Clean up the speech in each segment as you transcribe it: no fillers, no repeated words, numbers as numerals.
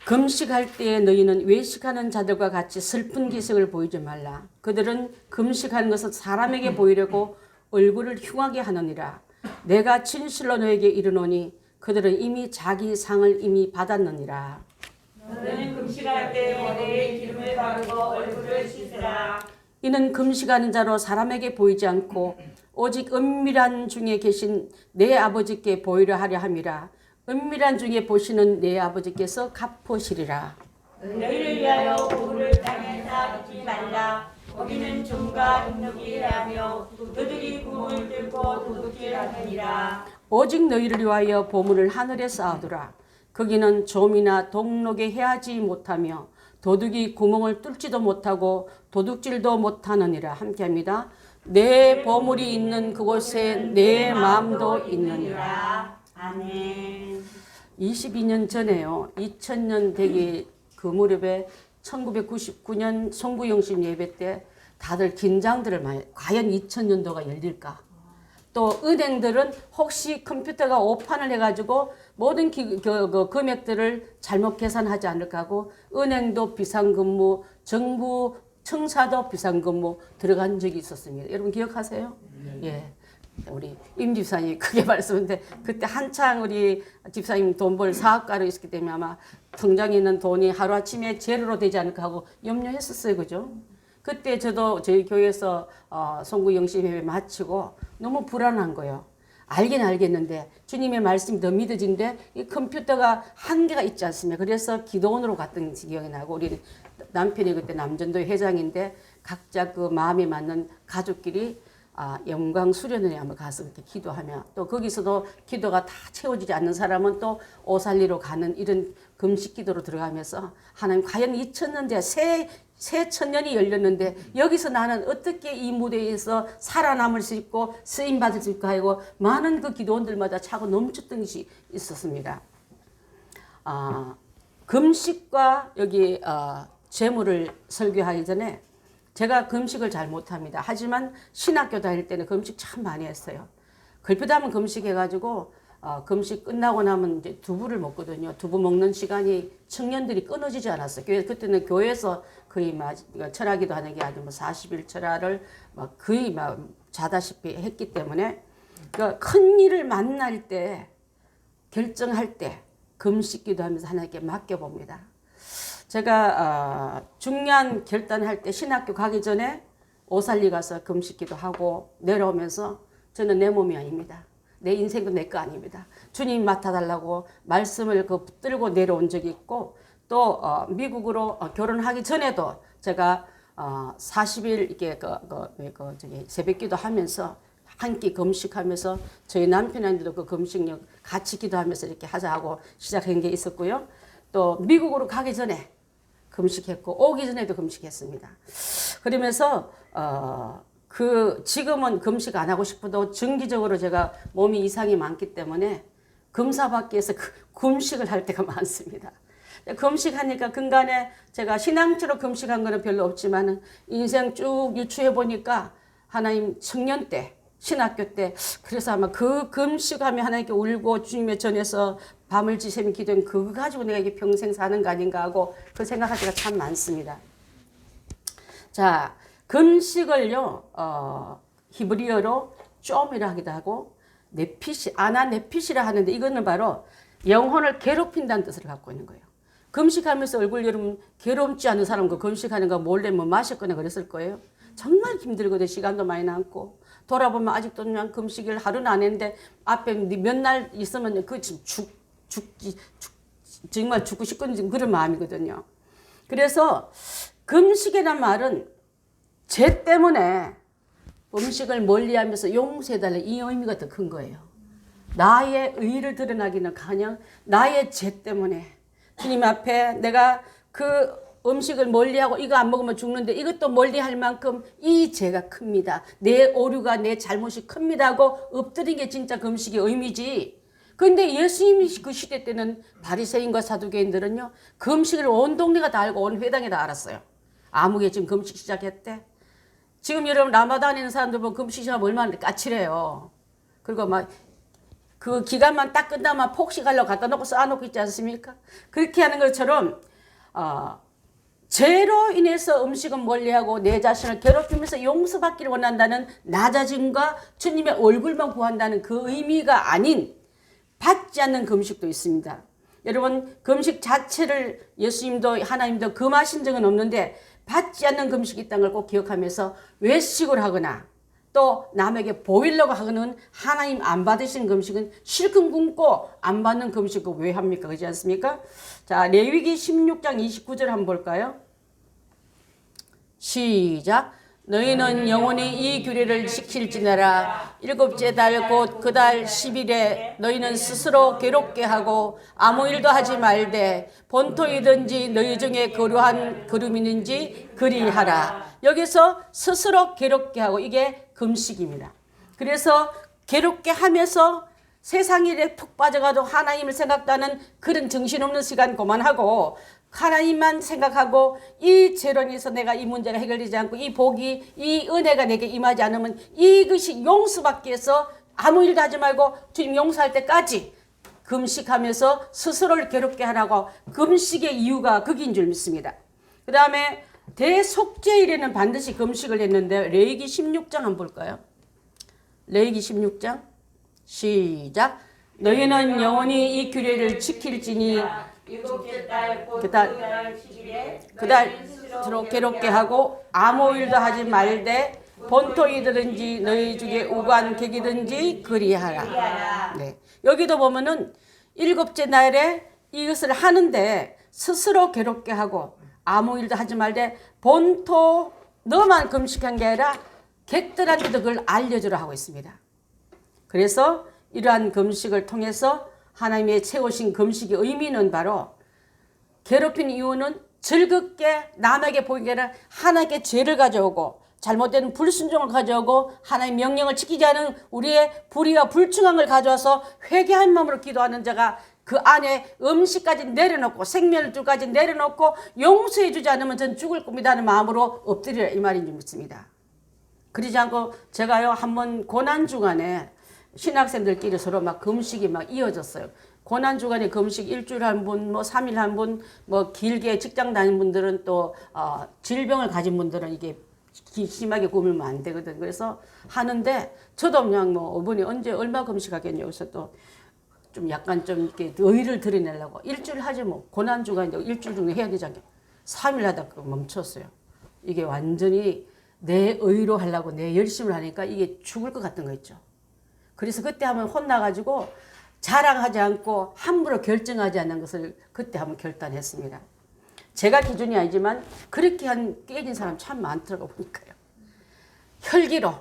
금식할 때에 너희는 외식하는 자들과 같이 슬픈 기색을 보이지 말라. 그들은 금식하는 것은 사람에게 보이려고 얼굴을 흉하게 하느니라. 내가 진실로 너에게 이르노니 그들은 이미 자기 상을 이미 받았느니라. 너는 금식할 때 머리에 기름을 바르고 얼굴을 씻으라. 이는 금식하는 자로 사람에게 보이지 않고 오직 은밀한 중에 계신 내 아버지께 보이려 하려 함이라. 은밀한 중에 보시는 내 아버지께서 갚으시리라. 너희를 위하여 고구를 땅에 쌓지 말라. 거기는 종과 능력이 하며 그들이 구멍을 뚫고 도둑질하느니라. 오직 너희를 위하여 보물을 하늘에 쌓아두라. 거기는 좀이나 동록에 해하지 못하며 도둑이 구멍을 뚫지도 못하고 도둑질도 못하느니라. 함께합니다. 내 보물이 있는 그곳에 내 마음도 있느니라. 아멘. 22년 전에요. 2000년 되기 그 무렵에 1999년 송구영신 예배 때 다들 긴장들을 많이, 과연 2000년도가 열릴까? 또 은행들은 혹시 컴퓨터가 오판을 해가지고 모든 금액들을 잘못 계산하지 않을까 하고 은행도 비상근무, 정부 청사도 비상근무 들어간 적이 있었습니다. 여러분 기억하세요? 예. 우리 임 집사님이 크게 말씀했는데 그때 한창 우리 집사님 돈 벌 사업가로 있었기 때문에 아마 통장에 있는 돈이 하루아침에 제로로 되지 않을까 하고 염려했었어요. 그죠? 그때 저도 저희 교회에서 송구 영심회에 마치고 너무 불안한 거예요. 알긴 알겠는데 주님의 말씀이 더 믿어진데 이 컴퓨터가 한계가 있지 않습니까? 그래서 기도원으로 갔던 기억이 나고 우리 남편이 그때 남전도 회장인데 각자 그 마음에 맞는 가족끼리 영광 수련회에 한번 가서 이렇게 기도하며 또 거기서도 기도가 다 채워지지 않는 사람은 또 오살리로 가는 이런 금식 기도로 들어가면서 하나님 과연 2000년대 새 천년이 열렸는데 여기서 나는 어떻게 이 무대에서 살아남을 수 있고 쓰임받을 수 있고 하고 많은 그 기도원들마다 차고 넘쳤던 것이 있었습니다. 금식과 여기 재물을 설교하기 전에 제가 금식을 잘 못합니다. 하지만 신학교 다닐 때는 금식 참 많이 했어요. 걸핏하면 금식해가지고 금식 끝나고 나면 이제 두부를 먹거든요. 두부 먹는 시간이 청년들이 끊어지지 않았어요. 그때는 교회에서 거의 막 철학기도 하는 게 아니고 40일 철학을 막 거의 막 자다시피 했기 때문에 그러니까 큰 일을 만날 때 결정할 때 금식 기도하면서 하나님께 맡겨봅니다. 제가 중요한 결단할 때 신학교 가기 전에 오살리 가서 금식기도 하고 내려오면서 저는 내 몸이 아닙니다. 내 인생도 내 거 아닙니다. 주님 맡아달라고 말씀을 붙들고 내려온 적이 있고 또 미국으로 결혼하기 전에도 제가 40일 이렇게 새벽기도 하면서 한 끼 금식하면서 저희 남편한테도 그 금식력 같이 기도하면서 이렇게 하자 하고 시작한 게 있었고요. 또 미국으로 가기 전에 금식했고 오기 전에도 금식했습니다. 그러면서 지금은 금식 안 하고 싶어도 정기적으로 제가 몸이 이상이 많기 때문에 검사받기 위해서 금식을 할 때가 많습니다. 금식하니까 근간에 제가 신앙처럼 금식한 거는 별로 없지만 인생 쭉 유추해 보니까 하나님 청년 때 신학교 때 그래서 아마 그 금식하며 하나님께 울고 주님의 전에서 밤을 지새며 기도한 그거 가지고 내가 이게 평생 사는 거 아닌가 하고 그 생각할 때가 참 많습니다. 자, 금식을요 히브리어로 좀이라 하기도 하고 아나네핏이라 하는데 이거는 바로 영혼을 괴롭힌다는 뜻을 갖고 있는 거예요. 금식하면서 얼굴 여러분 괴롭지 않은 사람 그 금식하는 거 몰래 뭐 마셨거나 그랬을 거예요. 정말 힘들거든. 시간도 많이 남고 돌아보면 아직도 그냥 금식을 하루는 안 했는데 앞에 몇 날 있으면 그 정말 죽고 싶은 그런 마음이거든요. 그래서 금식이란 말은 죄 때문에 음식을 멀리하면서 용서해달라 이 의미가 더 큰 거예요. 나의 의를 드러나기는 가녕 나의 죄 때문에 주님 앞에 내가 그 음식을 멀리하고 이거 안 먹으면 죽는데 이것도 멀리할 만큼 이 죄가 큽니다. 내 오류가 내 잘못이 큽니다 하고 엎드린 게 진짜 금식의 의미지. 그런데 예수님이 그 시대 때는 바리새인과 사두개인들은요 금식을 온 동네가 다 알고 온 회당이 다 알았어요. 아무개 지금 금식 시작했대. 지금 여러분 라마단 있는 사람들 보면 금식 시작하면 얼마나 까칠해요. 그리고 막 그 기간만 딱 끝나면 폭식하려고 갖다 놓고 쌓아놓고 있지 않습니까? 그렇게 하는 것처럼 죄로 인해서 음식은 멀리하고 내 자신을 괴롭히면서 용서받기를 원한다는 낮아짐과 주님의 얼굴만 구한다는 그 의미가 아닌 받지 않는 금식도 있습니다. 여러분, 금식 자체를 예수님도 하나님도 금하신 적은 없는데 받지 않는 금식이 있다는 걸 꼭 기억하면서 외식을 하거나 또 남에게 보이려고 하고는 하나님 안 받으신 금식은 실컷 굶고 안 받는 금식을 왜 합니까? 그렇지 않습니까? 자, 레위기 16장 29절 한번 볼까요? 시작. 너희는 영원히 이 규례를 지킬지니라. 일곱째 달 곧 그 달 10일에 너희는 스스로 괴롭게 하고 아무 일도 하지 말되 본토이든지 너희 중에 거류한 거름이든지 그리하라. 여기서 스스로 괴롭게 하고 이게 금식입니다. 그래서 괴롭게 하면서 세상 일에 푹 빠져가도 하나님을 생각도 하는 그런 정신없는 시간 그만하고 하나님만 생각하고 이 재론에서 내가 이 문제가 해결되지 않고 이 복이 이 은혜가 내게 임하지 않으면 이것이 용서받기 위해서 아무 일도 하지 말고 주님 용서할 때까지 금식하면서 스스로를 괴롭게 하라고 금식의 이유가 거기인 줄 믿습니다. 그 다음에 대속죄일에는 반드시 금식을 했는데 레위기 16장 한번 볼까요? 레위기 16장 시작. 너희는 영원히 이 규례를 지킬지니 일곱째 달 곧 그 그달 달 10일에 그달 스스로 괴롭게 하고 아무 일도 하지 말되 본토이든지 너희 중에 우관객이든지 그리하라. 네. 여기도 보면은 일곱째 날에 이것을 하는데 스스로 괴롭게 하고 아무 일도 하지 말되 본토 너만 금식한 게 아니라 객들한테도 그걸 알려주라 하고 있습니다. 그래서 이러한 금식을 통해서 하나님의 채우신 금식의 의미는 바로 괴롭힌 이유는 즐겁게 남에게 보이게 아니라 하나님께 죄를 가져오고 잘못된 불순종을 가져오고 하나님의 명령을 지키지 않은 우리의 불의와 불충함을 가져와서 회개한 마음으로 기도하는 자가 그 안에 음식까지 내려놓고 생멸주까지 내려놓고 용서해 주지 않으면 전 죽을 겁니다 하는 마음으로 엎드리라 이 말인 줄 믿습니다. 그러지 않고 제가요 한번 고난주간에 신학생들끼리 서로 막 금식이 막 이어졌어요. 고난주간에 금식 일주일 한 분, 뭐 3일 한 분, 뭐 길게 직장 다니는 분들은 또 질병을 가진 분들은 이게 심하게 굶으면 안 되거든. 그래서 하는데 저도 그냥 뭐 어머니 언제 얼마 금식하겠냐고 해서 또 좀 약간 좀 이렇게 의의를 드러내려고 일주일 하지 뭐 고난주간인데 일주일 중에 해야 되지 않겠 3일 하다가 멈췄어요. 이게 완전히 내 의로 하려고 내 열심을 하니까 이게 죽을 것 같은 거 있죠. 그래서 그때 한번 혼나가지고 자랑하지 않고 함부로 결정하지 않는 것을 그때 한번 결단했습니다. 제가 기준이 아니지만 그렇게 깨진 사람 참 많더라고 보니까요. 혈기로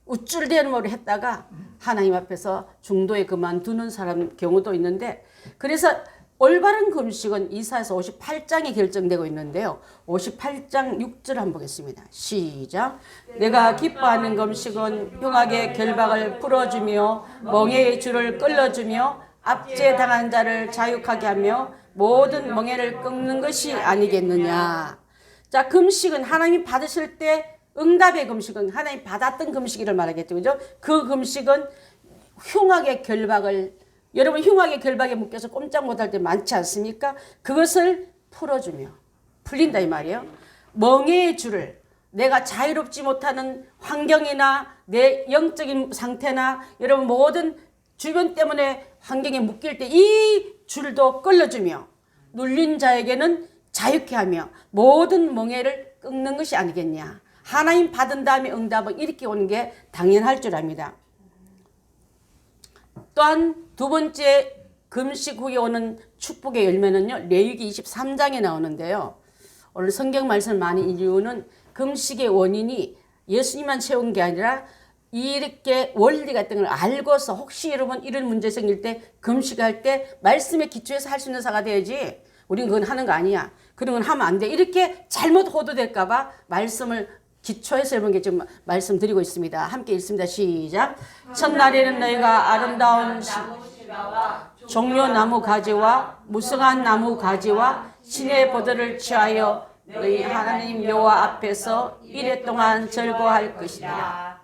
우쭐대는 머리 했다가 하나님 앞에서 중도에 그만두는 사람 경우도 있는데 그래서 올바른 금식은 이사야서 58장에 결정되고 있는데요. 58장 6절 한번 보겠습니다. 시작. 내가 기뻐하는 금식은 흉악의 결박을 풀어주며 멍에의 줄을 끌어주며 압제당한 자를 자유하게 하며 모든 멍에를 끊는 것이 아니겠느냐. 자, 금식은 하나님이 받으실 때 응답의 금식은 하나님 받았던 금식이를 말하겠죠. 그죠? 그 금식은 흉악의 결박을 여러분 흉악의 결박에 묶여서 꼼짝 못할 때 많지 않습니까? 그것을 풀어주며 풀린다 이 말이에요. 멍에의 줄을 내가 자유롭지 못하는 환경이나 내 영적인 상태나 여러분 모든 주변 때문에 환경에 묶일 때 이 줄도 끌어주며 눌린 자에게는 자유케 하며 모든 멍에를 끊는 것이 아니겠냐. 하나님 받은 다음에 응답은 이렇게 오는 게 당연할 줄 압니다. 또한 두 번째 금식 후에 오는 축복의 열매는요. 레위기 23장에 나오는데요. 오늘 성경 말씀을 많이 읽은 이유는 금식의 원인이 예수님만 채운 게 아니라 이렇게 원리 같은 걸 알고서 혹시 여러분 이런 문제 생길 때 금식할 때 말씀에 기초해서 할 수 있는 사가 돼야지 우리는 그건 하는 거 아니야. 그런 건 하면 안 돼. 이렇게 잘못 호도될까 봐 말씀을 기초해서 여러분께 지금 말씀드리고 있습니다. 함께 읽습니다. 시작. 첫날에는 너희가 아름다운 종려나무 가지와 무성한 나무 가지와 신의 보들을 취하여 너희 하나님 여호와 앞에서 이래 동안 절거할 것이다.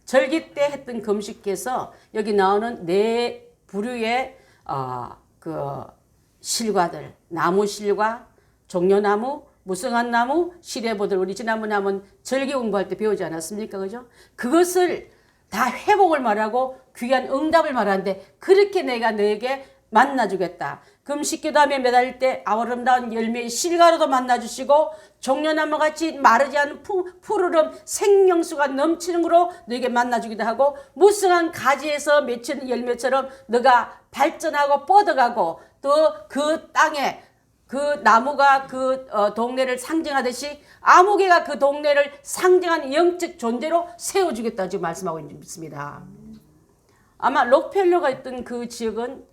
절기 때 했던 금식에서 여기 나오는 네 부류의 그 실과들, 나무 실과, 종려나무, 무성한 나무, 시래보들, 우리 지난번 나면 절기 공부할 때 배우지 않았습니까? 그죠? 그것을 다 회복을 말하고 귀한 응답을 말하는데, 그렇게 내가 너에게 만나주겠다. 금식기도하며 매달릴 때 아름다운 열매의 실과로도 만나주시고, 종려나무같이 마르지 않은 푸르름 생명수가 넘치는 거로 너에게 만나주기도 하고, 무성한 가지에서 맺히는 열매처럼 너가 발전하고 뻗어가고, 또 그 땅에 그 나무가 그 동네를 상징하듯이 아무개가 그 동네를 상징하는 영적 존재로 세워주겠다 지금 말씀하고 있습니다. 아마 록펠러가 있던 그 지역은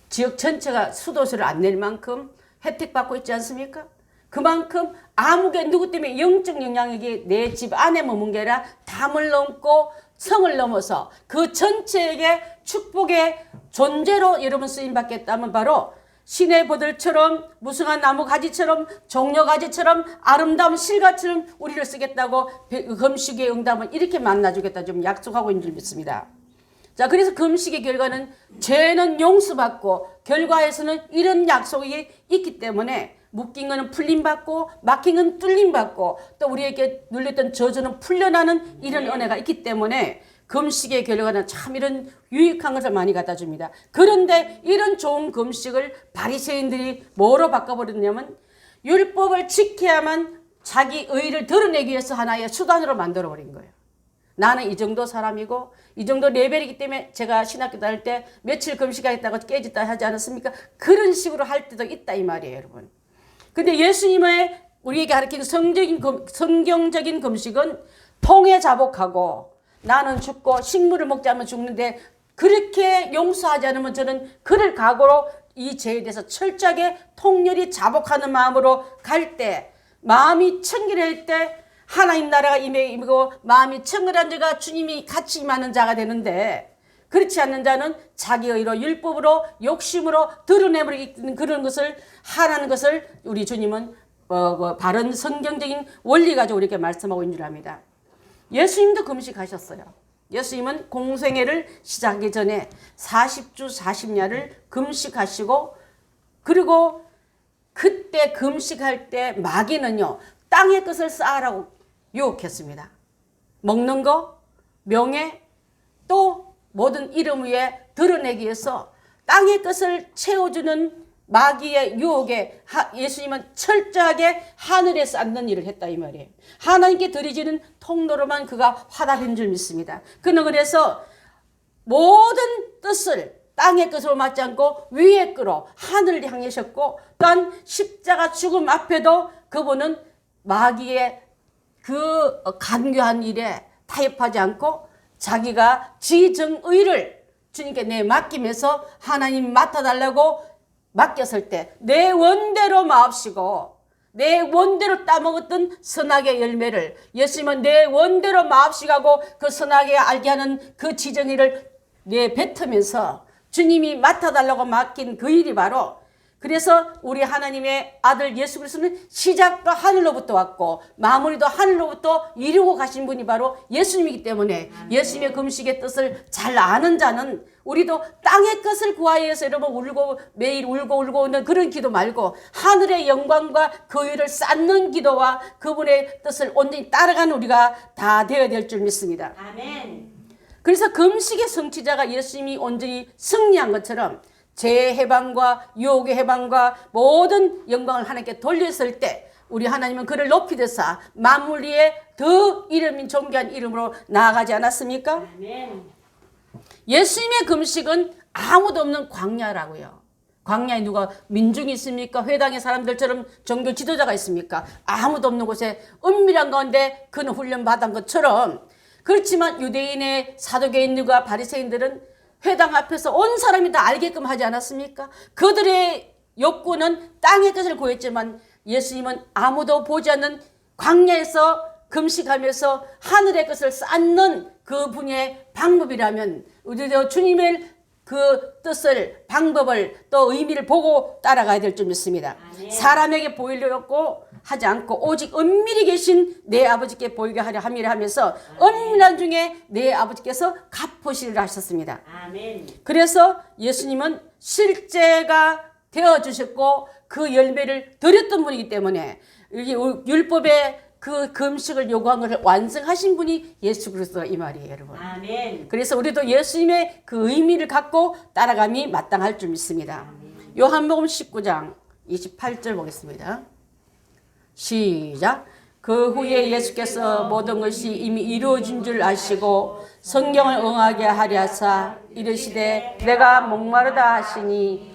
지역 전체가 수도세를 안 낼 만큼 혜택받고 있지 않습니까? 그만큼 아무개 누구 때문에 영적 영향력이 내 집 안에 머문 게 아니라 담을 넘고 성을 넘어서 그 전체에게 축복의 존재로 여러분 쓰임받겠다면 바로 신의 보들처럼 무성한 나무 가지처럼 종려 가지처럼 아름다운 실과처럼 우리를 쓰겠다고 금식의 응답은 이렇게 만나주겠다 좀 약속하고 있는 줄 믿습니다. 자, 그래서 금식의 결과는 죄는 용서받고 결과에서는 이런 약속이 있기 때문에 묶인 것은 풀림받고 막힌 것은 뚫림받고 또 우리에게 눌렸던 저주는 풀려나는 이런 은혜가 있기 때문에 금식의 결과는 참 이런 유익한 것을 많이 갖다 줍니다. 그런데 이런 좋은 금식을 바리새인들이 뭐로 바꿔버렸냐면 율법을 지켜야만 자기 의의를 드러내기 위해서 하나의 수단으로 만들어버린 거예요. 나는 이 정도 사람이고 이 정도 레벨이기 때문에 제가 신학교 다닐 때 며칠 금식하겠다고 깨졌다 하지 않았습니까? 그런 식으로 할 때도 있다 이 말이에요, 여러분. 근데 예수님의 우리에게 가르치는 성경적인 금식은 통에 자복하고 나는 죽고 식물을 먹지 않으면 죽는데 그렇게 용서하지 않으면 저는 그를 각오로 이 죄에 대해서 철저하게 통렬히 자복하는 마음으로 갈 때 마음이 청결할 때 하나님 나라가 임하고 마음이 청결한 자가 주님이 같이 임하는 자가 되는데 그렇지 않는 자는 자기 의로 율법으로 욕심으로 드러내버리고 있는 그런 것을 하라는 것을 우리 주님은 바른 성경적인 원리 가지고 우리에게 말씀하고 있는 줄 압니다. 예수님도 금식하셨어요. 예수님은 공생애를 시작하기 전에 40주 40야를 금식하시고 그리고 그때 금식할 때 마귀는요 땅의 것을 쌓으라고 유혹했습니다. 먹는 거, 명예, 또 모든 이름 위에 드러내기 위해서 땅의 것을 채워주는 마귀의 유혹에 예수님은 철저하게 하늘에 쌓는 일을 했다 이 말이에요. 하나님께 드려지는 통로로만 그가 화답한 줄 믿습니다. 그는 그래서 모든 뜻을 땅의 것으로 맞지 않고 위의 것으로 하늘을 향하셨고 또한 십자가 죽음 앞에도 그분은 마귀의 그 간교한 일에 타협하지 않고 자기가 지정의를 주님께 내 맡기면서 하나님 맡아달라고 맡겼을 때 내 원대로 마옵시고 내 원대로 따먹었던 선악의 열매를 예수님은 내 원대로 마옵시고 그 선악에 알게 하는 그 지정의를 내뱉으면서 주님이 맡아달라고 맡긴 그 일이 바로 그래서 우리 하나님의 아들 예수 그리스도는 시작도 하늘로부터 왔고 마무리도 하늘로부터 이루고 가신 분이 바로 예수님이기 때문에 예수님의 금식의 뜻을 잘 아는 자는 우리도 땅의 것을 구하기 위해서 여러분 매일 울고 있는 그런 기도 말고 하늘의 영광과 그 일을 쌓는 기도와 그분의 뜻을 온전히 따라가는 우리가 다 되어야 될 줄 믿습니다. 아멘. 그래서 금식의 성취자가 예수님이 온전히 승리한 것처럼 죄의 해방과 유혹의 해방과 모든 영광을 하나님께 돌렸을 때 우리 하나님은 그를 높이 드사 만물 위에 더 이름인 존귀한 이름으로 나아가지 않았습니까? 아멘. 예수님의 금식은 아무도 없는 광야라고요. 광야에 누가 민중이 있습니까? 회당의 사람들처럼 종교 지도자가 있습니까? 아무도 없는 곳에 은밀한 가운데 그는 훈련받은 것처럼 그렇지만 유대인의 사두개인들과 바리새인들은 회당 앞에서 온 사람이 다 알게끔 하지 않았습니까? 그들의 욕구는 땅의 것을 구했지만 예수님은 아무도 보지 않는 광야에서 금식하면서 하늘의 것을 쌓는 그분의 방법이라면 우리도 주님을 그 뜻을, 방법을, 또 의미를 보고 따라가야 될 줄 믿습니다. 사람에게 보이려고 하지 않고 오직 은밀히 계신 내 아버지께 보이게 하려 함이라 하면서 은밀한 중에 내 아버지께서 갚으시리라 하셨습니다. 아멘. 그래서 예수님은 실제가 되어주셨고 그 열매를 드렸던 분이기 때문에 율법의 그 금식을 요구한 것을 완성하신 분이 예수 그리스도가 이 말이에요, 여러분. 아멘. 그래서 우리도 예수님의 그 의미를 갖고 따라감이 마땅할 줄 믿습니다. 요한복음 19장 28절 보겠습니다. 시작. 그 후에 예수께서 모든 것이 이미 이루어진 줄 아시고 성경을 응하게 하려 하사 이르시되 내가 목마르다 하시니,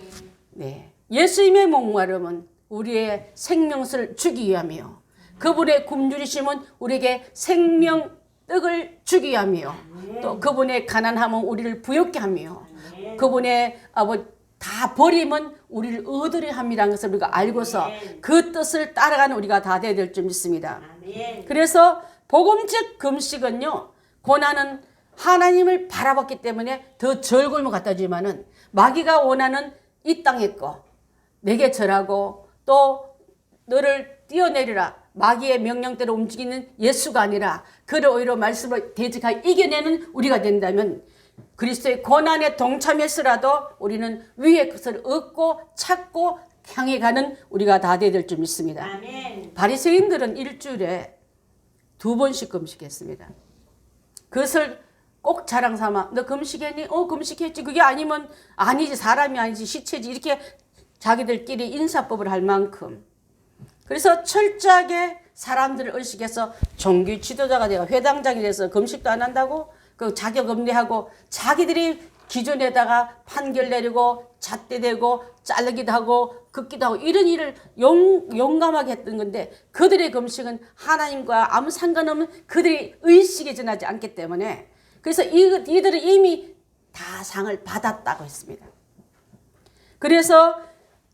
네, 예수님의 목마름은 우리의 생명을 주기 위함이요, 그분의 굶주리심은 우리에게 생명 떡을 주기 위함이요, 또 그분의 가난함은 우리를 부욕케 하며 그분의 다 버림은 우리를 얻으려 함이라는 것을 우리가 알고서 그 뜻을 따라가는 우리가 다 되어야 될 줄 믿습니다. 그래서 복음적 금식은요, 고난은 하나님을 바라봤기 때문에 더 절골모 같다지만은 마귀가 원하는 이 땅의 거 내게 절하고 또 너를 뛰어내리라, 마귀의 명령대로 움직이는 예수가 아니라 그를 오히려 말씀을 대적하여 이겨내는 우리가 된다면 그리스도의 고난에 동참해서라도 우리는 위의 것을 얻고 찾고 향해 가는 우리가 다 되어야 될 줄 믿습니다. 아멘. 바리새인들은 일주일에 2번씩 금식했습니다. 그것을 꼭 자랑 삼아 너 금식했니? 금식했지. 그게 아니면 아니지, 사람이 아니지, 시체지, 이렇게 자기들끼리 인사법을 할 만큼. 그래서 철저하게 사람들을 의식해서 종교 지도자가 되고 회당장이 돼서 금식도 안 한다고 그 자격 음리하고 자기들이 기존에다가 판결 내리고 잣대대고 자르기도 하고 긋기도 하고 이런 일을 용감하게 했던 건데, 그들의 금식은 하나님과 아무 상관없는 그들의 의식에 전하지 않기 때문에, 그래서 이들은 이미 다 상을 받았다고 했습니다. 그래서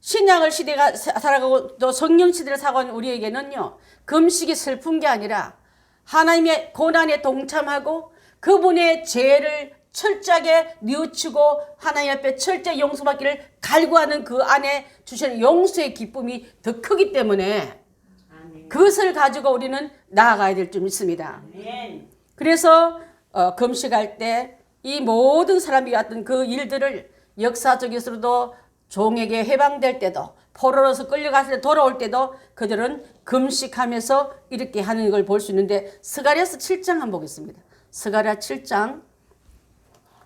신약을 시대가 살아가고 또 성령 시대를 살아가는 우리에게는요, 금식이 슬픈 게 아니라 하나님의 고난에 동참하고 그분의 죄를 철저하게 뉘우치고 하나님 앞에 철저히 용서받기를 갈구하는 그 안에 주시는 용서의 기쁨이 더 크기 때문에 그것을 가지고 우리는 나아가야 될 줄 믿습니다. 그래서 금식할 때 이 모든 사람이 갔던 그 일들을 역사적으로도 종에게 해방될 때도 포로로서 끌려갔을 때 돌아올 때도 그들은 금식하면서 이렇게 하는 걸 볼 수 있는데, 스가랴서 7장 한번 보겠습니다. 스가랴 7장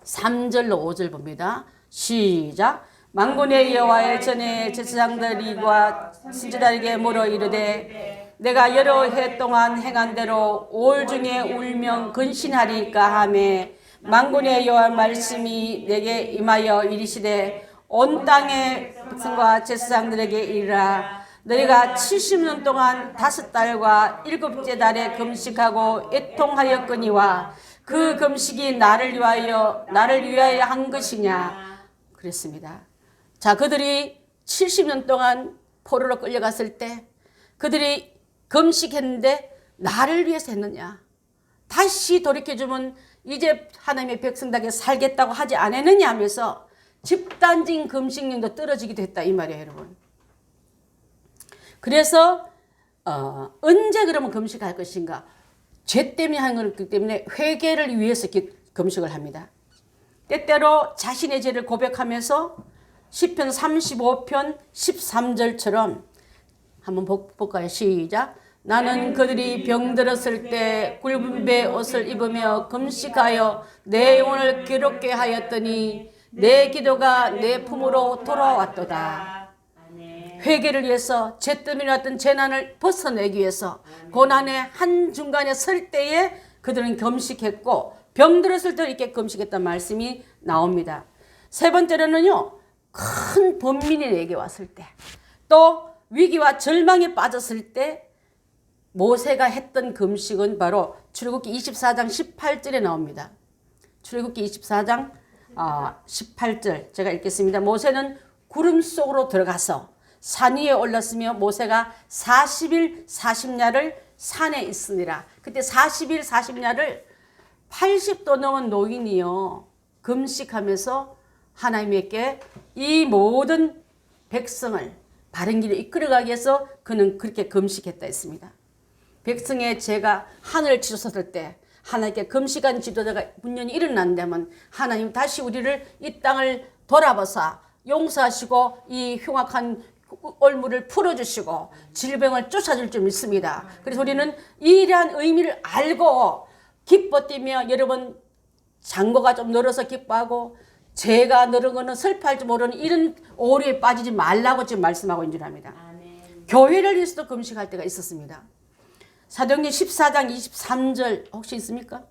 3절로 5절 봅니다. 시작. 만군의 여호와의 전에 제사장들과 신자들에게 물어 이르되 내가 여러 해 동안 행한 대로 올 중에 울면 근신하리까 하매, 만군의 여호와 말씀이 내게 임하여 이르시되 온 땅의 백성과 제사장들에게 이르라. 너희가 70년 동안 5달과 7째 달에 금식하고 애통하였거니와 그 금식이 나를 위하여 한 것이냐 그랬습니다. 자, 그들이 70년 동안 포로로 끌려갔을 때 그들이 금식했는데 나를 위해서 했느냐, 다시 돌이켜주면 이제 하나님의 백성답게 살겠다고 하지 않았느냐 하면서 집단적인 금식령도 떨어지기도 했다 이 말이에요, 여러분. 그래서 언제 그러면 금식할 것인가? 죄 때문에 하는 거기 때문에 회개를 위해서 금식을 합니다. 때때로 자신의 죄를 고백하면서 시편 35편 13절처럼 한번 볼까요? 시작. 나는 그들이 병들었을 때 굵은 배 옷을 입으며 금식하여 내 영혼을 괴롭게 하였더니 내 기도가 내 품으로 돌아왔도다. 회개를 위해서, 죄 때문에 왔던 재난을 벗어내기 위해서 고난의 한중간에 설 때에 그들은 금식했고, 병들었을 때 이렇게 금식했다는 말씀이 나옵니다. 세 번째로는요, 큰 번민이 내게 왔을 때, 또 위기와 절망에 빠졌을 때 모세가 했던 금식은 바로 출애굽기 24장 18절에 나옵니다. 출애굽기 24장 18절 제가 읽겠습니다. 모세는 구름 속으로 들어가서 산 위에 올랐으며 모세가 40일 40야를 산에 있으니라. 그때 40일 40야를 80도 넘은 노인이요 금식하면서 하나님께 이 모든 백성을 바른 길로 이끌어가기 위해서 그는 그렇게 금식했다 했습니다. 백성의 죄가 하늘을 치솟았을 때 하나님께 금식한 지도자가 분연히 일어난다면 하나님 다시 우리를 이 땅을 돌아보사 용서하시고 이 흉악한 올무를 풀어주시고 질병을 쫓아줄 줄 믿습니다. 그래서 우리는 이러한 의미를 알고 기뻐 뛰며, 여러분 장고가 좀 늘어서 기뻐하고 죄가 늘은 거는 슬퍼할 줄 모르는 이런 오류에 빠지지 말라고 지금 말씀하고 있는 줄 압니다. 교회를 위해서도 금식할 때가 있었습니다. 사도행전 14장 23절 혹시 있습니까?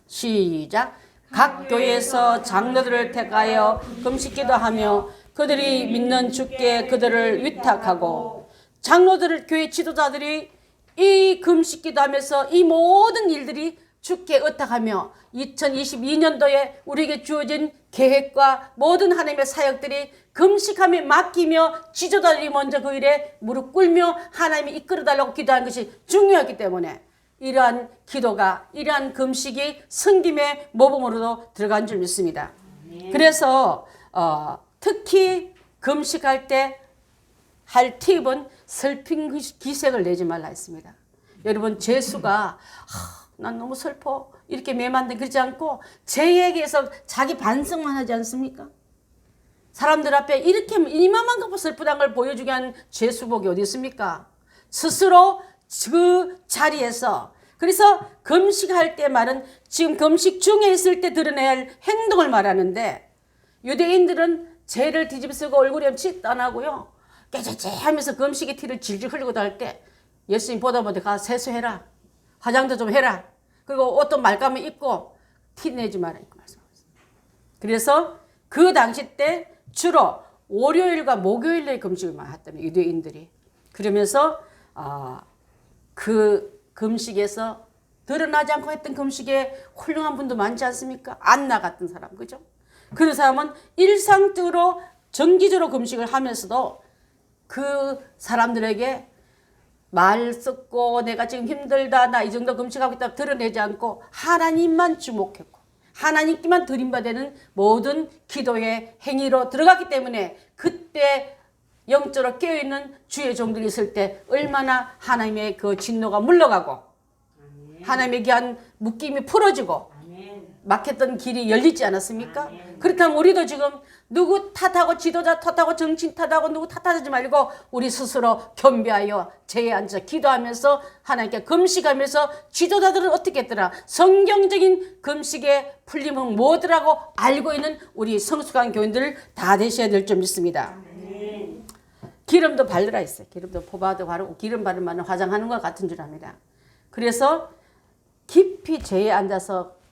시작. 각 교회에서 장로들을 택하여 금식기도 하며 그들이 믿는 주께 그들을 위탁하고, 장로들을, 교회 지도자들이 이 금식기도 하면서 이 모든 일들이 주께 의탁하며 2022년도에 우리에게 주어진 계획과 모든 하나님의 사역들이 금식함에 맡기며 지도자들이 먼저 그 일에 무릎 꿇며 하나님이 이끌어달라고 기도하는 것이 중요하기 때문에 이러한 기도가, 이러한 금식이 섬김의 모범으로도 들어간 줄 믿습니다. 그래서 특히 금식할 때 할 팁은 슬픈 기색을 내지 말라 했습니다. 여러분 죄수가 난 너무 슬퍼 이렇게 매만데 그러지 않고 죄에게서 자기 반성만 하지 않습니까? 사람들 앞에 이렇게 이만큼 슬프다는 걸 보여주게 하는 죄수복이 어디 있습니까? 스스로 그 자리에서, 그래서 금식할 때 말은 지금 금식 중에 있을 때 드러내야 할 행동을 말하는데, 유대인들은 죄를 뒤집쓰고 얼굴에 칫도 안 하고요 깨재재 하면서 금식의 티를 질질 흘리고 다닐 때 예수님 보다 보다 가서 세수해라, 화장도 좀 해라, 그리고 옷도 말끔히 입고 티 내지 마라 이렇게 말씀하셨어요. 그래서 그 당시 때 주로 월요일과 목요일에 금식을 많이 했다며 유대인들이. 그러면서 그 금식에서 드러나지 않고 했던 금식에 훌륭한 분도 많지 않습니까? 안나 같은 사람, 그죠? 그런 사람은 일상적으로 정기적으로 금식을 하면서도 그 사람들에게 말 썩고 내가 지금 힘들다, 나 이 정도 금식하고 있다 드러내지 않고 하나님만 주목했고 하나님께만 드림받는 모든 기도의 행위로 들어갔기 때문에 그때 영적으로 깨어있는 주의 종들이 있을 때 얼마나 하나님의 그 진노가 물러가고 하나님의 귀한 묶임이 풀어지고 막혔던 길이 열리지 않았습니까? 그렇다면 우리도 지금 누구 탓하고 지도자 탓하고 정치인 탓하고 누구 탓하지 말고 우리 스스로 겸비하여 제에 앉아 기도하면서 하나님께 금식하면서, 지도자들은 어떻게 했더라? 성경적인 금식의 풀림은 뭐더라고 알고 있는 우리 성숙한 교인들 다 되셔야 될 줄 믿습니다. 기름도 바르라 했어요. 기름도 포바도 바르고 기름 바르면 화장하는 것 같은 줄 압니다. 그래서 깊이 죄에 앉아서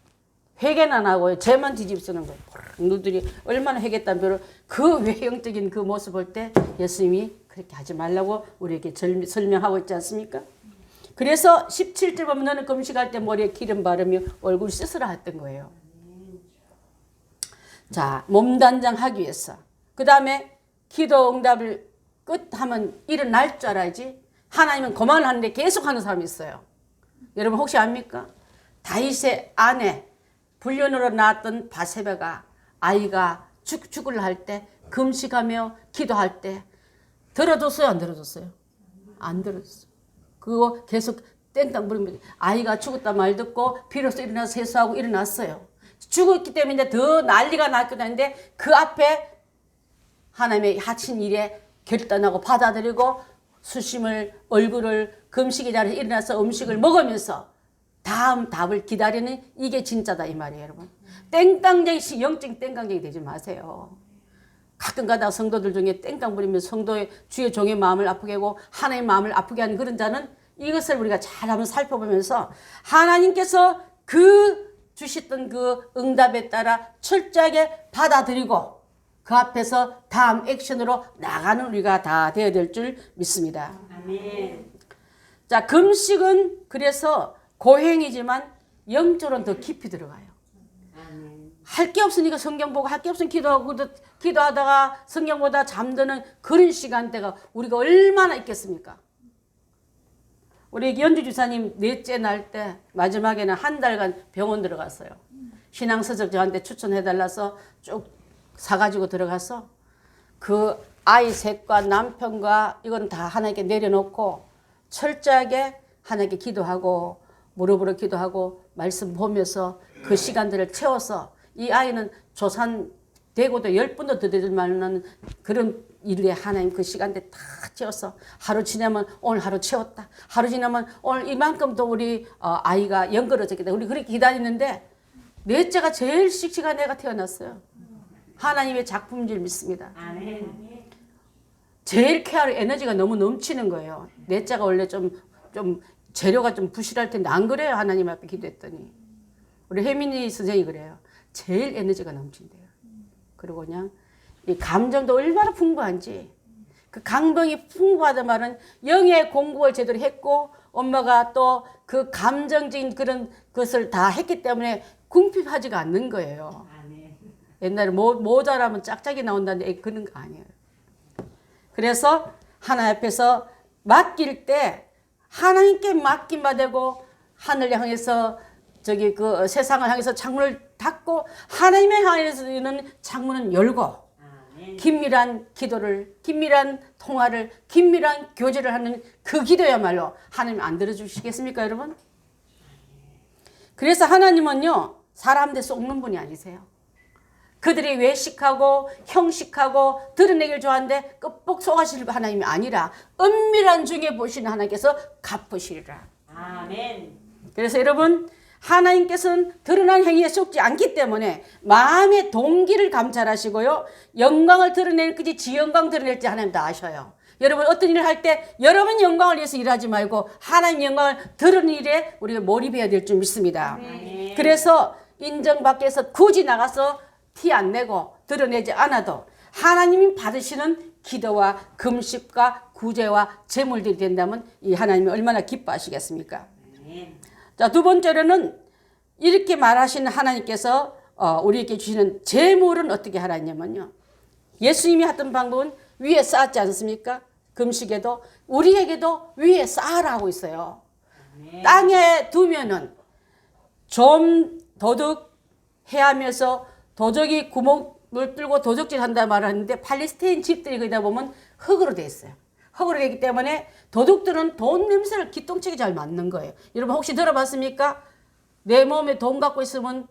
회개는 안 하고 죄만 뒤집쓰는 거예요. 누들이 얼마나 회개했다는 별로 그 외형적인 그 모습 볼 때 예수님이 그렇게 하지 말라고 우리에게 설명하고 있지 않습니까? 그래서 17절 보면 너는 금식할 때 머리에 기름 바르며 얼굴 씻으라 했던 거예요. 자, 몸단장 하기 위해서. 그 다음에 기도 응답을 끝하면 일어날 줄 알아야지. 하나님은 그만하는데 계속 하는 사람이 있어요. 여러분 혹시 압니까? 다윗의 아내 불륜으로 낳았던 바세바가 아이가 죽으려 할 때 금식하며 기도할 때 들어줬어요, 안 들어줬어요? 안 들어줬어요. 그거 계속 땡땅 부리면 아이가 죽었다 말 듣고 비로소 일어나서 세수하고 일어났어요. 죽었기 때문에 더 난리가 났는데 그 앞에 하나님의 하신 일에 결단하고 받아들이고 수심을 얼굴을 금식의 자리에 일어나서 음식을 먹으면서 다음 답을 기다리는, 이게 진짜다 이 말이에요. 여러분 땡깡쟁이 영적 땡깡쟁이 되지 마세요. 가끔 가다가 성도들 중에 땡깡 부리면서 성도의 주의 종의 마음을 아프게 하고 하나님의 마음을 아프게 하는 그런 자는 이것을 우리가 잘 한번 살펴보면서 하나님께서 그 주셨던 그 응답에 따라 철저하게 받아들이고 그 앞에서 다음 액션으로 나가는 우리가 다 되어야 될 줄 믿습니다. 아멘. 자, 금식은 그래서 고행이지만 영적으로는 더 깊이 들어가요. 할 게 없으니까 성경 보고 할 게 없으면 기도하다가 성경 보다 잠드는 그런 시간대가 우리가 얼마나 있겠습니까? 우리 연주 주사님 넷째 날 때 마지막에는 한 달간 병원 들어갔어요. 신앙서적 저한테 추천해달라서 쭉 사가지고 들어가서 그 아이 셋과 남편과 이건 다 하나님께 내려놓고 철저하게 하나님께 기도하고 무릎으로 기도하고 말씀 보면서 그 시간들을 채워서 이 아이는 조산되고도 10번도 더 되질 만한 그런 일에 하나님 그 시간대 다 채워서 하루 지나면 오늘 하루 채웠다. 하루 지나면 오늘 이만큼 또 우리 아이가 연결어졌기 때문에 우리 그렇게 기다리는데 넷째가 제일 씩씩한 애가 태어났어요. 하나님의 작품인 줄 믿습니다. 아멘. 제일 케어를 에너지가 너무 넘치는 거예요. 넷째가 원래 좀 재료가 좀 부실할 텐데 안 그래요. 하나님 앞에 기도했더니. 우리 혜민이 선생님이 그래요. 제일 에너지가 넘친대요. 그리고 그냥 이 감정도 얼마나 풍부한지. 그 감정이 풍부하단 말은 영의 공부를 제대로 했고 엄마가 또 그 감정적인 그런 것을 다 했기 때문에 궁핍하지가 않는 거예요. 아멘. 옛날에 모자라면 짝짝이 나온다는 그런 거 아니에요. 그래서 하나님 앞에서 맡길 때 하나님께 맡김 받고 하늘을 향해서 저기 그 세상을 향해서 창문을 닫고 하나님의 향해서 있는 창문은 열고 아멘. 긴밀한 기도를, 긴밀한 통화를, 긴밀한 교제를 하는 그 기도야말로 하나님 안 들어주시겠습니까, 여러분? 그래서 하나님은요, 사람들 속는 분이 아니세요. 그들이 외식하고 형식하고 드러내기를 좋아하는데 끝복 속아실 하나님이 아니라 은밀한 중에 보시는 하나님께서 갚으시리라. 아멘. 그래서 여러분 하나님께서는 드러난 행위에 속지 않기 때문에 마음의 동기를 감찰하시고요. 영광을 드러낼 거지 지영광 드러낼지 하나님 다 아셔요. 여러분 어떤 일을 할 때 여러분 영광을 위해서 일하지 말고 하나님 영광을 드러내는 일에 우리가 몰입해야 될 줄 믿습니다. 아멘. 그래서 인정받기 위해서 굳이 나가서 티 안 내고 드러내지 않아도 하나님이 받으시는 기도와 금식과 구제와 제물들이 된다면 이 하나님이 얼마나 기뻐하시겠습니까? 아멘. 자, 두 번째로는 이렇게 말하시는 하나님께서 우리에게 주시는 제물은 어떻게 하라냐면요. 예수님이 했던 방법은 위에 쌓지 않습니까? 금식에도 우리에게도 위에 쌓으라고 있어요. 아멘. 땅에 두면은 좀 도둑 해하면서 도적이 구멍을 뚫고 도적질 한다 말하는데 팔레스타인 집들이 그러다 보면 흙으로 돼 있어요. 흙으로 되기 때문에 도둑들은 돈 냄새를 기똥차게 잘 맡는 거예요. 여러분 혹시 들어봤습니까? 내 몸에 돈 갖고 있으면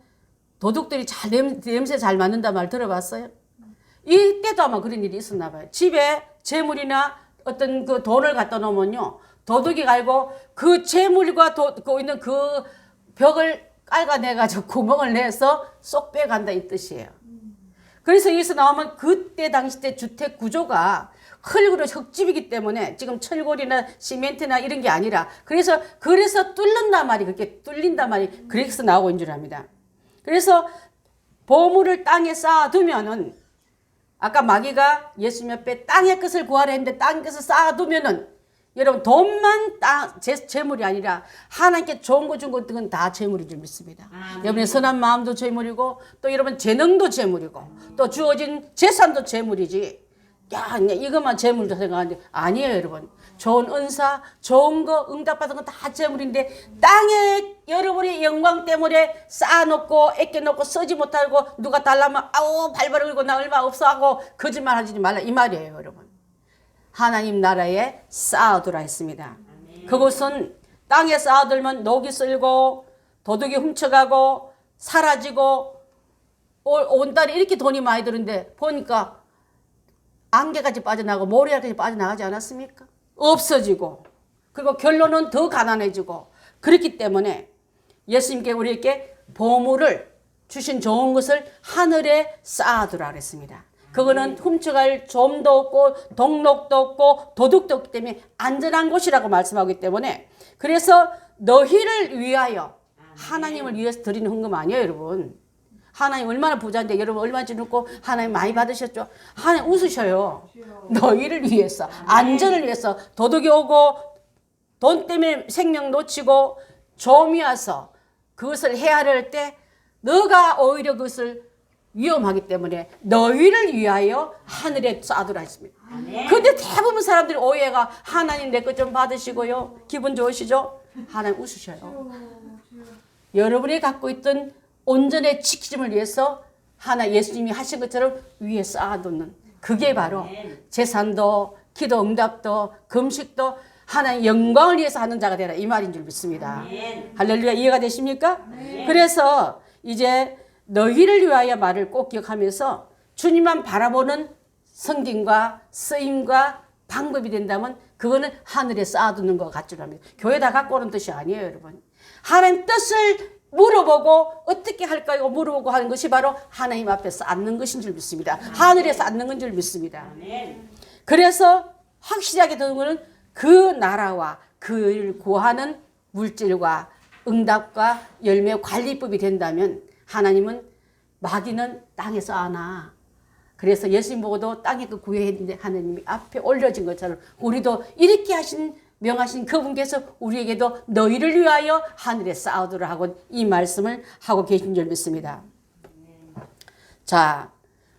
도둑들이 잘 냄새 잘 맡는다 말 들어봤어요? 이때도 아마 그런 일이 있었나 봐요. 집에 재물이나 어떤 그 돈을 갖다 놓으면요. 도둑이 갈고 그 재물과 그 있는 그 벽을 깔아내가지고 구멍을 내서 쏙 빼간다 이 뜻이에요. 그래서 여기서 나오면 그때 당시 때 주택 구조가 흙으로 흙집이기 때문에 지금 철골이나 시멘트나 이런 게 아니라 그래서 뚫는단 말이 그렇게 뚫린단 말이 그래서 나오고 있는 줄 압니다. 그래서 보물을 땅에 쌓아두면은 아까 마귀가 예수님 옆에 땅의 것을 구하려 했는데 땅의 것을 쌓아두면은 여러분 돈만 재물이 아니라 하나님께 좋은 거 준 것들은 다 재물인 줄 믿습니다. 여러분의 선한 마음도 재물이고 또 여러분 재능도 재물이고 또 주어진 재산도 재물이지. 야, 이것만 재물도 생각하는데 아니에요, 여러분. 좋은 은사, 좋은 거, 응답받은 거 다 재물인데 땅에 여러분의 영광 때문에 쌓아놓고 아껴놓고 쓰지 못하고 누가 달라면 아우 발발 울고 나 얼마 없어 하고 거짓말 하지 말라 이 말이에요, 여러분. 하나님 나라에 쌓아두라 했습니다. 그것은 땅에 쌓아두면 녹이 쓸고 도둑이 훔쳐가고 사라지고 온 달에 이렇게 돈이 많이 드는데 보니까 안개까지 빠져나가고 모래까지 빠져나가지 않았습니까? 없어지고 그리고 결론은 더 가난해지고 그렇기 때문에 예수님께 우리에게 보물을 주신 좋은 것을 하늘에 쌓아두라 그랬습니다. 그거는 훔쳐갈 좀도 없고 동록도 없고 도둑도 없기 때문에 안전한 곳이라고 말씀하기 때문에 그래서 너희를 위하여 하나님을 위해서 드리는 헌금 아니에요, 여러분. 하나님 얼마나 부자인데 여러분 얼마나 주놓고 하나님 많이 받으셨죠? 하나님 웃으셔요. 너희를 위해서 안전을 위해서 도둑이 오고 돈 때문에 생명 놓치고 좀이 와서 그것을 헤아릴 때 너가 오히려 그것을 위험하기 때문에 너희를 위하여 하늘에 쌓아두라 했습니다. 그런데 대부분 사람들이 오해가 하나님 내 것 좀 받으시고요. 기분 좋으시죠? 하나님 웃으셔요. 여러분이 갖고 있던 온전의 지킴을 위해서 하나 예수님이 하신 것처럼 위에 쌓아두는 그게 바로 제산도 기도 응답도 금식도 하나님의 영광을 위해서 하는 자가 되라 이 말인 줄 믿습니다. 할렐루야 이해가 되십니까? 그래서 이제 너희를 위하여 말을 꼭 기억하면서 주님만 바라보는 성김과 쓰임과 방법이 된다면 그거는 하늘에 쌓아두는 것 같주랍니다. 교회다 갖고 오는 뜻이 아니에요 여러분. 하나님 뜻을 물어보고 어떻게 할까요? 물어보고 하는 것이 바로 하나님 앞에서 앉는 것인 줄 믿습니다. 하늘에서 앉는 건 줄 믿습니다. 그래서 확실하게 되는 것은 그 나라와 그를 구하는 물질과 응답과 열매 관리법이 된다면 하나님은 마귀는 땅에서 아나. 그래서 예수님 보고도 땅에 그 구해했는데 하나님이 앞에 올려진 것처럼 우리도 이렇게 명하신 그분께서 우리에게도 너희를 위하여 하늘에 쌓아두라 하고 이 말씀을 하고 계신 줄 믿습니다. 자,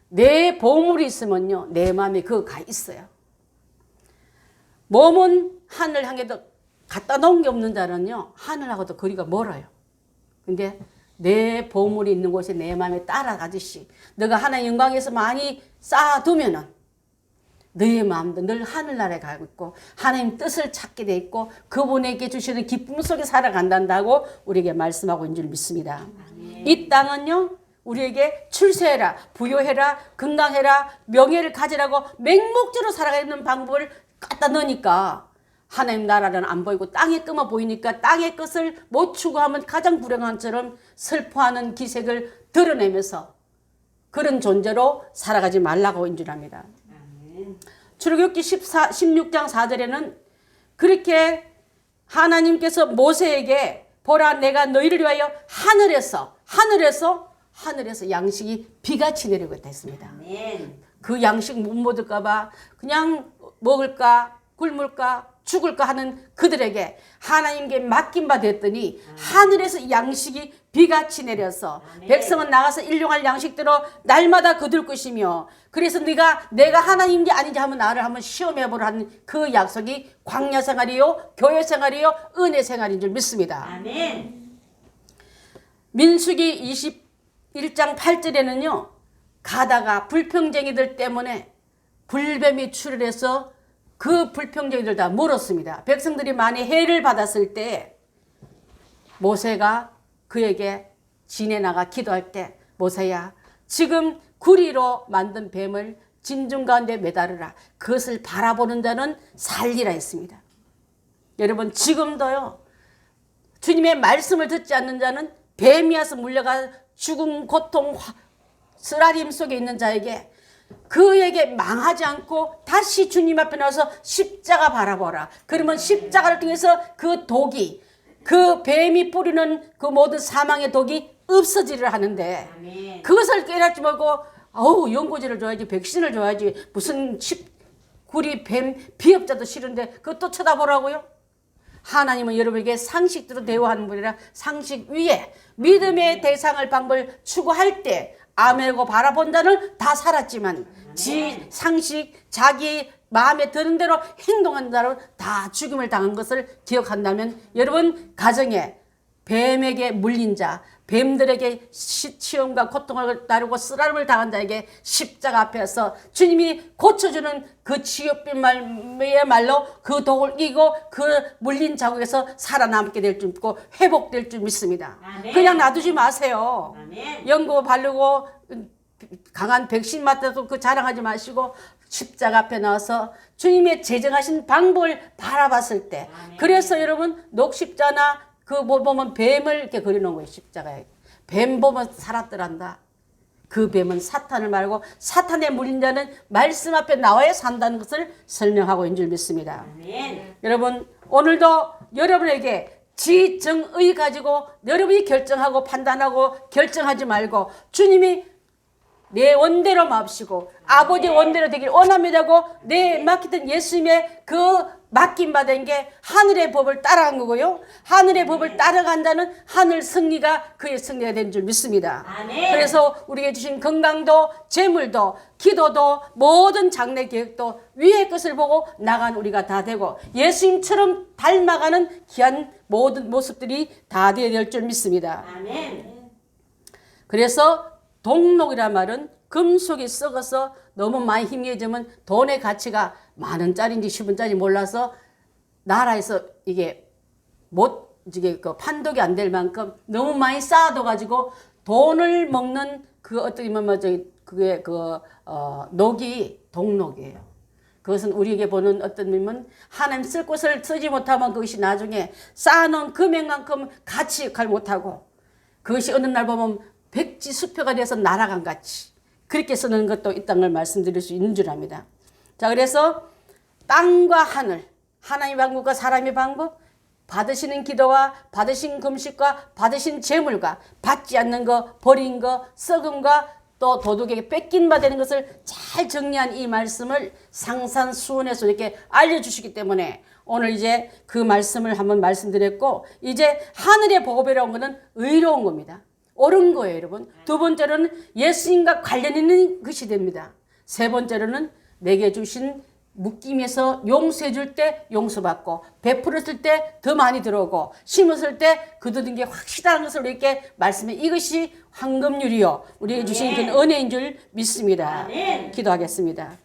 내 보물이 있으면요 내 마음에 그거 가 있어요. 몸은 하늘 향해도 갖다 놓은 게 없는 자는요 하늘하고도 거리가 멀어요. 근데 내 보물이 있는 곳에 내 마음에 따라가듯이 너가 하나님 영광에서 많이 쌓아두면은 너의 마음도 늘 하늘나라에 가고 있고 하나님 뜻을 찾게 돼 있고 그분에게 주시는 기쁨 속에 살아간다고 우리에게 말씀하고 있는 줄 믿습니다. 이 땅은요 우리에게 출세해라 부유해라 건강해라 명예를 가지라고 맹목적으로 살아가는 방법을 갖다 넣으니까 하나님 나라는 안 보이고 땅의 것만 보이니까 땅의 것을 못 추구하면 가장 불행한 처럼 슬퍼하는 기색을 드러내면서 그런 존재로 살아가지 말라고 인준합니다. 출애굽기 16장 4절에는 그렇게 하나님께서 모세에게 보라 내가 너희를 위하여 하늘에서 양식이 비같이 내리고 했습니다. 그 양식 못 먹을까 봐 그냥 먹을까 굶을까 죽을까 하는 그들에게 하나님께 맡긴 바 됐더니 하늘에서 양식이 비같이 내려서 백성은 나가서 일용할 양식대로 날마다 거둘 것이며 그래서 내가 하나님인지 아닌지 한번 나를 한번 시험해보라 하는 그 약속이 광야 생활이요 교회 생활이요 은혜 생활인 줄 믿습니다. 아멘. 민수기 21장 8절에는요 가다가 불평쟁이들 때문에 불뱀이 출현해서 그 불평쟁이들 다 물었습니다. 백성들이 많이 해를 받았을 때 모세가 그에게 진에 나가 기도할 때 모세야 지금 구리로 만든 뱀을 진중 가운데 매달으라. 그것을 바라보는 자는 살리라 했습니다. 여러분 지금도요 주님의 말씀을 듣지 않는 자는 뱀이 와서 물려가 죽음 고통 쓰라림 속에 있는 자에게 그에게 망하지 않고 다시 주님 앞에 나와서 십자가 바라보라. 그러면 십자가를 통해서 그 독이 그 뱀이 뿌리는 그 모든 사망의 독이 없어지려 하는데 그것을 깨닫지 말고 연고제를 줘야지 백신을 줘야지 무슨 구리 뱀 비업자도 싫은데 그것도 쳐다보라고요? 하나님은 여러분에게 상식대로 대우하는 분이라 상식 위에 믿음의 대상을 방법을 추구할 때 아멘하고 바라본 자는 다 살았지만 지 상식 자기 마음에 드는 대로 행동한 자로 다 죽임을 당한 것을 기억한다면 여러분 가정에 뱀에게 물린 자 뱀들에게 시험과 고통을 나르고 쓰라림을 당한 자에게 십자가 앞에서 주님이 고쳐주는 그 치유빛말로 그 독을 이기고 그 물린 자국에서 살아남게 될 줄 믿고 회복될 줄 믿습니다. 아멘. 그냥 놔두지 마세요. 아멘. 연고 바르고 강한 백신 맞아도 그 자랑하지 마시고 십자가 앞에 나와서 주님의 제정하신 방법을 바라봤을 때 그래서 여러분 녹십자나 그 보면 뱀을 이렇게 그려놓은 거예요. 십자가에 뱀 보면 살았더란다. 그 뱀은 사탄을 말고 사탄의 물린 자는 말씀 앞에 나와야 산다는 것을 설명하고 있는 줄 믿습니다. 아멘. 여러분 오늘도 여러분에게 지정의 가지고 여러분이 결정하고 판단하고 결정하지 말고 주님이 내 원대로 마옵시고 아버지의 원대로 되길 원합니다고 내 맡기던 예수님의 그 맡김받은 게 하늘의 법을 따라간 거고요. 하늘의 법을 따라간다는 하늘 승리가 그의 승리가 되는 줄 믿습니다. 아멘. 그래서 우리에게 주신 건강도 재물도 기도도 모든 장래 계획도 위의 것을 보고 나간 우리가 다 되고 예수님처럼 닮아가는 귀한 모든 모습들이 다 되어야 될 줄 믿습니다. 아멘. 그래서 동록이란 말은 금속이 썩어서 너무 많이 희미해지면 돈의 가치가 만 원짜리인지 10원짜리 몰라서 나라에서 이게 이게 그 판독이 안 될 만큼 너무 많이 쌓아둬가지고 돈을 먹는 그 어떻게 보면 그게 녹이 동록이에요. 그것은 우리에게 보는 어떤 의미는 하나님 쓸 곳을 쓰지 못하면 그것이 나중에 쌓아놓은 금액만큼 가치 역할 못하고 그것이 어느 날 보면 백지 수표가 돼서 날아간 같이 그렇게 쓰는 것도 있다는 걸 말씀드릴 수 있는 줄 압니다. 자, 그래서 땅과 하늘, 하나님의 방법과 사람의 방법, 받으시는 기도와 받으신 금식과 받으신 재물과 받지 않는 거, 버린 거, 썩음과 또 도둑에게 뺏긴 바 되는 것을 잘 정리한 이 말씀을 상산수원에서 이렇게 알려주시기 때문에 오늘 이제 그 말씀을 한번 말씀드렸고 이제 하늘의 보배라는 것은 의로운 겁니다. 옳은 거예요, 여러분. 두 번째로는 예수님과 관련 있는 것이 됩니다. 세 번째로는 내게 주신 묶임에서 용서해 줄 때 용서받고 베풀었을 때 더 많이 들어오고 심었을 때 거두는 게 확실한 것을 이렇게 말씀해 이것이 황금률이요 우리에게 주신 그 은혜인 줄 믿습니다. 기도하겠습니다.